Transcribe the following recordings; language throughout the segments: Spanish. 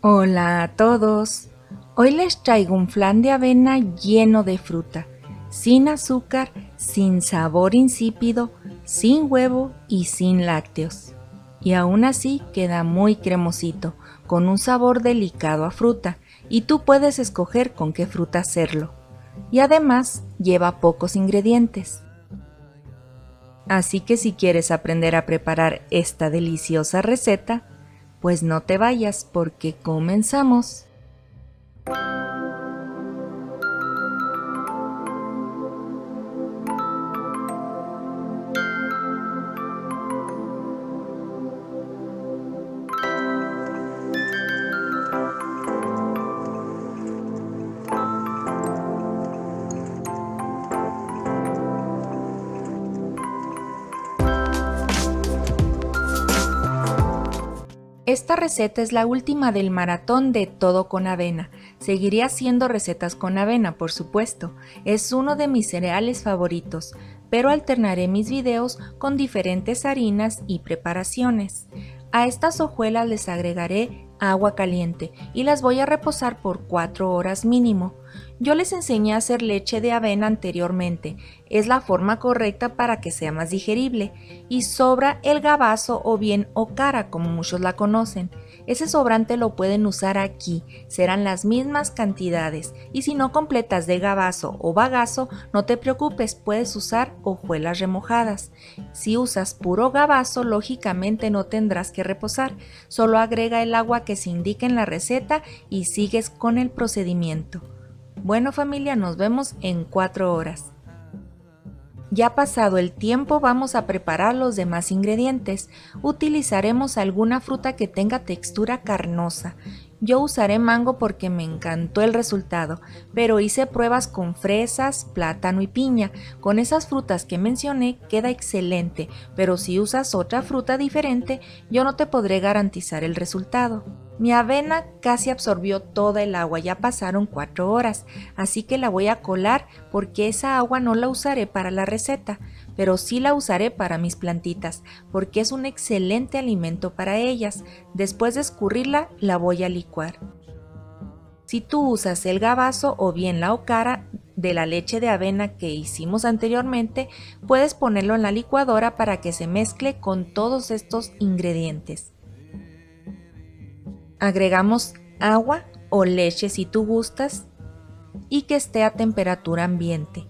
Hola a todos. Hoy les traigo un flan de avena lleno de fruta, sin azúcar, sin sabor insípido, sin huevo y sin lácteos. Y aún así queda muy cremosito, con un sabor delicado a fruta, y tú puedes escoger con qué fruta hacerlo. Y además lleva pocos ingredientes. Así que si quieres aprender a preparar esta deliciosa receta, pues no te vayas porque comenzamos. Esta receta es la última del maratón de Todo con Avena. Seguiré haciendo recetas con avena, por supuesto. Es uno de mis cereales favoritos, pero alternaré mis videos con diferentes harinas y preparaciones. A estas hojuelas les agregaré agua caliente y las voy a reposar por 4 horas mínimo. Yo les enseñé a hacer leche de avena anteriormente, es la forma correcta para que sea más digerible, y sobra el gabazo o bien okara como muchos la conocen. Ese sobrante lo pueden usar aquí, serán las mismas cantidades, y si no completas de gabazo o bagazo, no te preocupes, puedes usar hojuelas remojadas. Si usas puro gabazo, lógicamente no tendrás que reposar, solo agrega el agua que se indica en la receta y sigues con el procedimiento. Bueno familia, nos vemos en 4 horas. Ya pasado el tiempo vamos a preparar los demás ingredientes. Utilizaremos alguna fruta que tenga textura carnosa. Yo usaré mango porque me encantó el resultado, pero hice pruebas con fresas, plátano y piña. Con esas frutas que mencioné queda excelente, pero si usas otra fruta diferente, yo no te podré garantizar el resultado. Mi avena casi absorbió toda el agua, ya pasaron 4 horas, así que la voy a colar porque esa agua no la usaré para la receta, pero sí la usaré para mis plantitas, porque es un excelente alimento para ellas. Después de escurrirla, la voy a licuar. Si tú usas el gabazo o bien la okara de la leche de avena que hicimos anteriormente, puedes ponerlo en la licuadora para que se mezcle con todos estos ingredientes. Agregamos agua o leche si tú gustas y que esté a temperatura ambiente.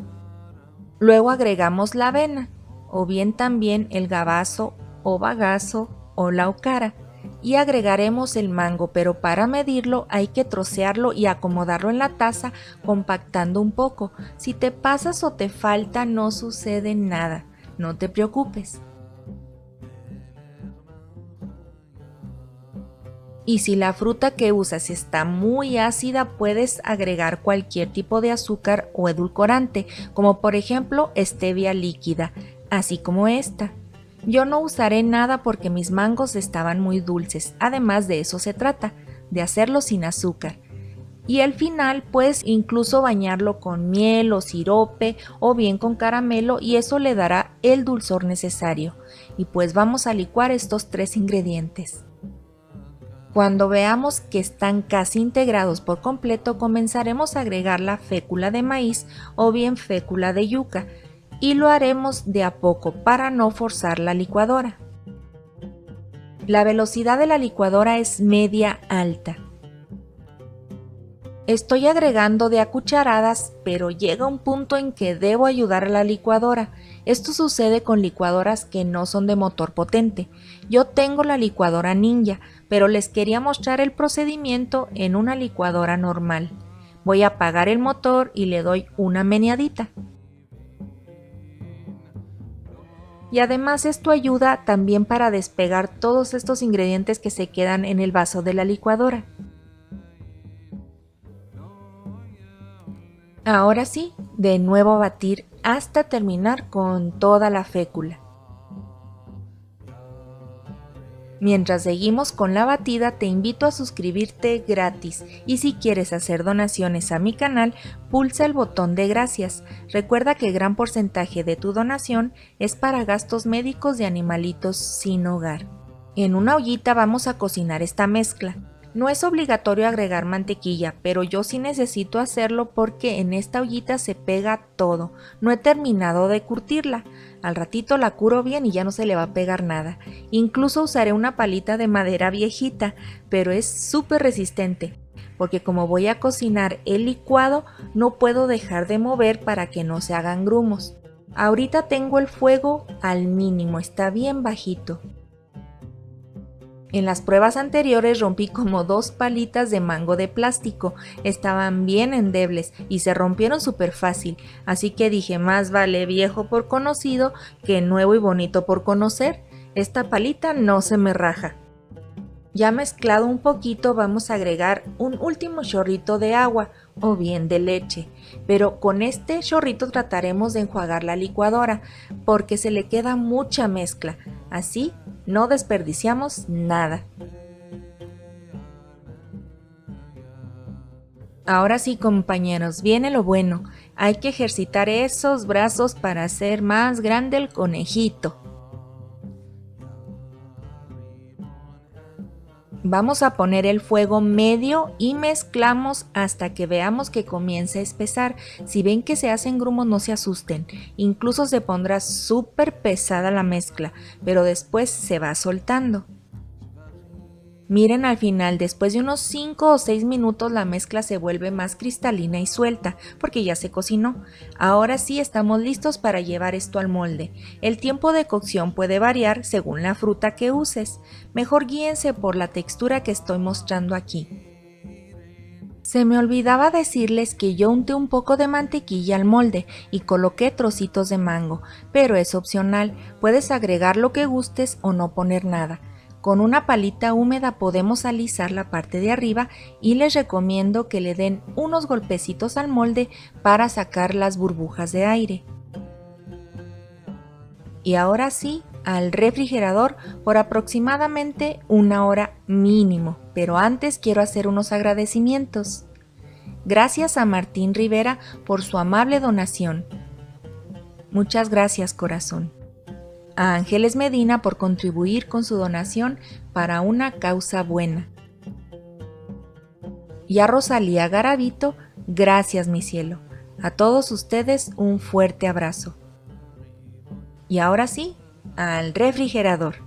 Luego agregamos la avena o bien también el gabazo o bagazo o la okara y agregaremos el mango, pero para medirlo hay que trocearlo y acomodarlo en la taza compactando un poco. Si te pasas o te falta no sucede nada, no te preocupes. Y si la fruta que usas está muy ácida, puedes agregar cualquier tipo de azúcar o edulcorante, como por ejemplo stevia líquida, así como esta. Yo no usaré nada porque mis mangos estaban muy dulces, además de eso se trata, de hacerlo sin azúcar. Y al final puedes incluso bañarlo con miel o sirope o bien con caramelo y eso le dará el dulzor necesario. Y pues vamos a licuar estos 3 ingredientes. Cuando veamos que están casi integrados por completo, comenzaremos a agregar la fécula de maíz o bien fécula de yuca y lo haremos de a poco para no forzar la licuadora. La velocidad de la licuadora es media alta. Estoy agregando de a cucharadas, pero llega un punto en que debo ayudar a la licuadora. Esto sucede con licuadoras que no son de motor potente. Yo tengo la licuadora Ninja, pero les quería mostrar el procedimiento en una licuadora normal. Voy a apagar el motor y le doy una meneadita. Y además esto ayuda también para despegar todos estos ingredientes que se quedan en el vaso de la licuadora. Ahora sí, de nuevo a batir hasta terminar con toda la fécula. Mientras seguimos con la batida, te invito a suscribirte gratis y si quieres hacer donaciones a mi canal, pulsa el botón de gracias. Recuerda que gran porcentaje de tu donación es para gastos médicos de animalitos sin hogar. En una ollita vamos a cocinar esta mezcla. No es obligatorio agregar mantequilla, pero yo sí necesito hacerlo porque en esta ollita se pega todo. No he terminado de curtirla. Al ratito la curo bien y ya no se le va a pegar nada. Incluso usaré una palita de madera viejita, pero es súper resistente, porque como voy a cocinar el licuado, no puedo dejar de mover para que no se hagan grumos. Ahorita tengo el fuego al mínimo, está bien bajito. En las pruebas anteriores rompí como 2 palitas de mango de plástico, estaban bien endebles y se rompieron súper fácil, así que dije más vale viejo por conocido que nuevo y bonito por conocer, esta palita no se me raja. Ya mezclado un poquito vamos a agregar un último chorrito de agua o bien de leche, pero con este chorrito trataremos de enjuagar la licuadora porque se le queda mucha mezcla, así no desperdiciamos nada. Ahora sí, compañeros, viene lo bueno, hay que ejercitar esos brazos para hacer más grande el conejito. Vamos a poner el fuego medio y mezclamos hasta que veamos que comience a espesar. Si ven que se hacen grumos, no se asusten. Incluso se pondrá súper pesada la mezcla, pero después se va soltando. Miren al final, después de unos 5 o 6 minutos la mezcla se vuelve más cristalina y suelta, porque ya se cocinó. Ahora sí estamos listos para llevar esto al molde. El tiempo de cocción puede variar según la fruta que uses. Mejor guíense por la textura que estoy mostrando aquí. Se me olvidaba decirles que yo unté un poco de mantequilla al molde y coloqué trocitos de mango, pero es opcional, puedes agregar lo que gustes o no poner nada. Con una palita húmeda podemos alisar la parte de arriba y les recomiendo que le den unos golpecitos al molde para sacar las burbujas de aire. Y ahora sí, al refrigerador por aproximadamente 1 hora mínimo, pero antes quiero hacer unos agradecimientos. Gracias a Martín Rivera por su amable donación. Muchas gracias, corazón. A Ángeles Medina por contribuir con su donación para una causa buena. Y a Rosalía Garavito, gracias mi cielo. A todos ustedes un fuerte abrazo. Y ahora sí, al refrigerador.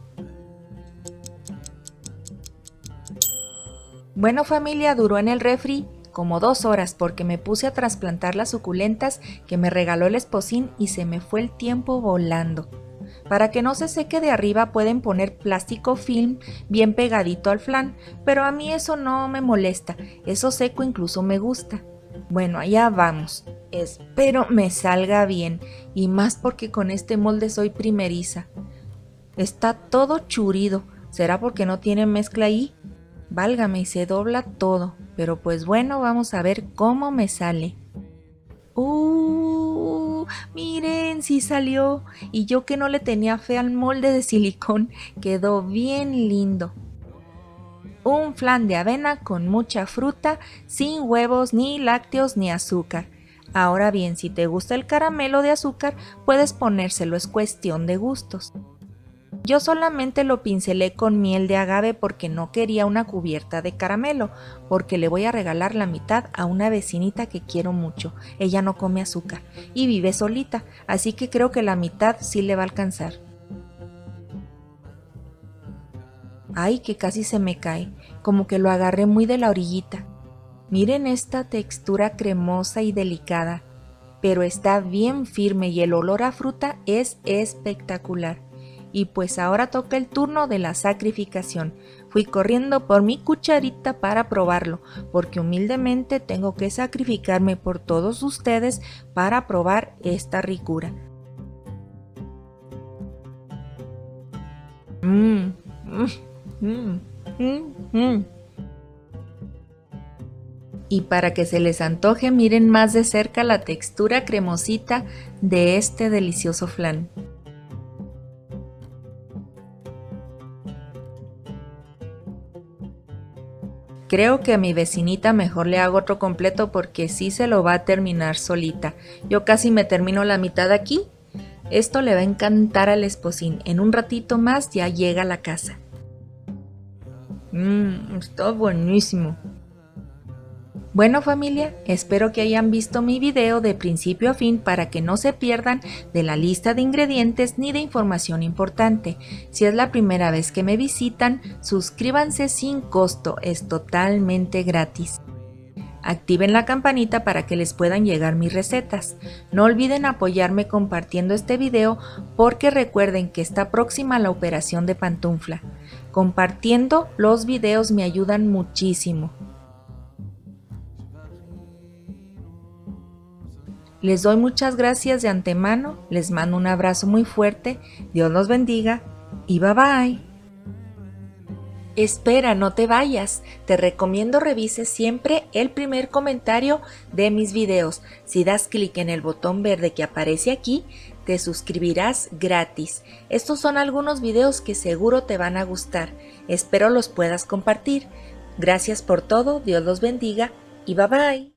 Bueno familia, duró en el refri como 2 horas porque me puse a trasplantar las suculentas que me regaló el esposín y se me fue el tiempo volando. Para que no se seque de arriba pueden poner plástico film bien pegadito al flan, pero a mí eso no me molesta, eso seco incluso me gusta. Bueno, allá vamos, espero me salga bien, y más porque con este molde soy primeriza. Está todo churido, ¿será porque no tiene mezcla ahí? Válgame, y se dobla todo, pero pues bueno, vamos a ver cómo me sale. Miren, sí salió, y yo que no le tenía fe al molde de silicón, quedó bien lindo. Un flan de avena con mucha fruta, sin huevos, ni lácteos, ni azúcar. Ahora bien, si te gusta el caramelo de azúcar, puedes ponérselo, es cuestión de gustos. Yo solamente lo pincelé con miel de agave porque no quería una cubierta de caramelo, porque le voy a regalar la mitad a una vecinita que quiero mucho. Ella no come azúcar y vive solita, así que creo que la mitad sí le va a alcanzar. Ay, que casi se me cae, como que lo agarré muy de la orillita. Miren esta textura cremosa y delicada, pero está bien firme y el olor a fruta es espectacular. Y pues ahora toca el turno de la sacrificación. Fui corriendo por mi cucharita para probarlo, porque humildemente tengo que sacrificarme por todos ustedes para probar esta ricura. Y para que se les antoje, miren más de cerca la textura cremosita de este delicioso flan. Creo que a mi vecinita mejor le hago otro completo porque sí se lo va a terminar solita. Yo casi me termino la mitad aquí. Esto le va a encantar al esposín. En un ratito más ya llega a la casa. Está buenísimo. Bueno familia, espero que hayan visto mi video de principio a fin para que no se pierdan de la lista de ingredientes ni de información importante. Si es la primera vez que me visitan, suscríbanse sin costo, es totalmente gratis. Activen la campanita para que les puedan llegar mis recetas. No olviden apoyarme compartiendo este video porque recuerden que está próxima la operación de pantufla. Compartiendo los videos me ayudan muchísimo. Les doy muchas gracias de antemano, les mando un abrazo muy fuerte, Dios los bendiga y bye bye. Espera, no te vayas, te recomiendo revises siempre el primer comentario de mis videos. Si das clic en el botón verde que aparece aquí, te suscribirás gratis. Estos son algunos videos que seguro te van a gustar, espero los puedas compartir. Gracias por todo, Dios los bendiga y bye bye.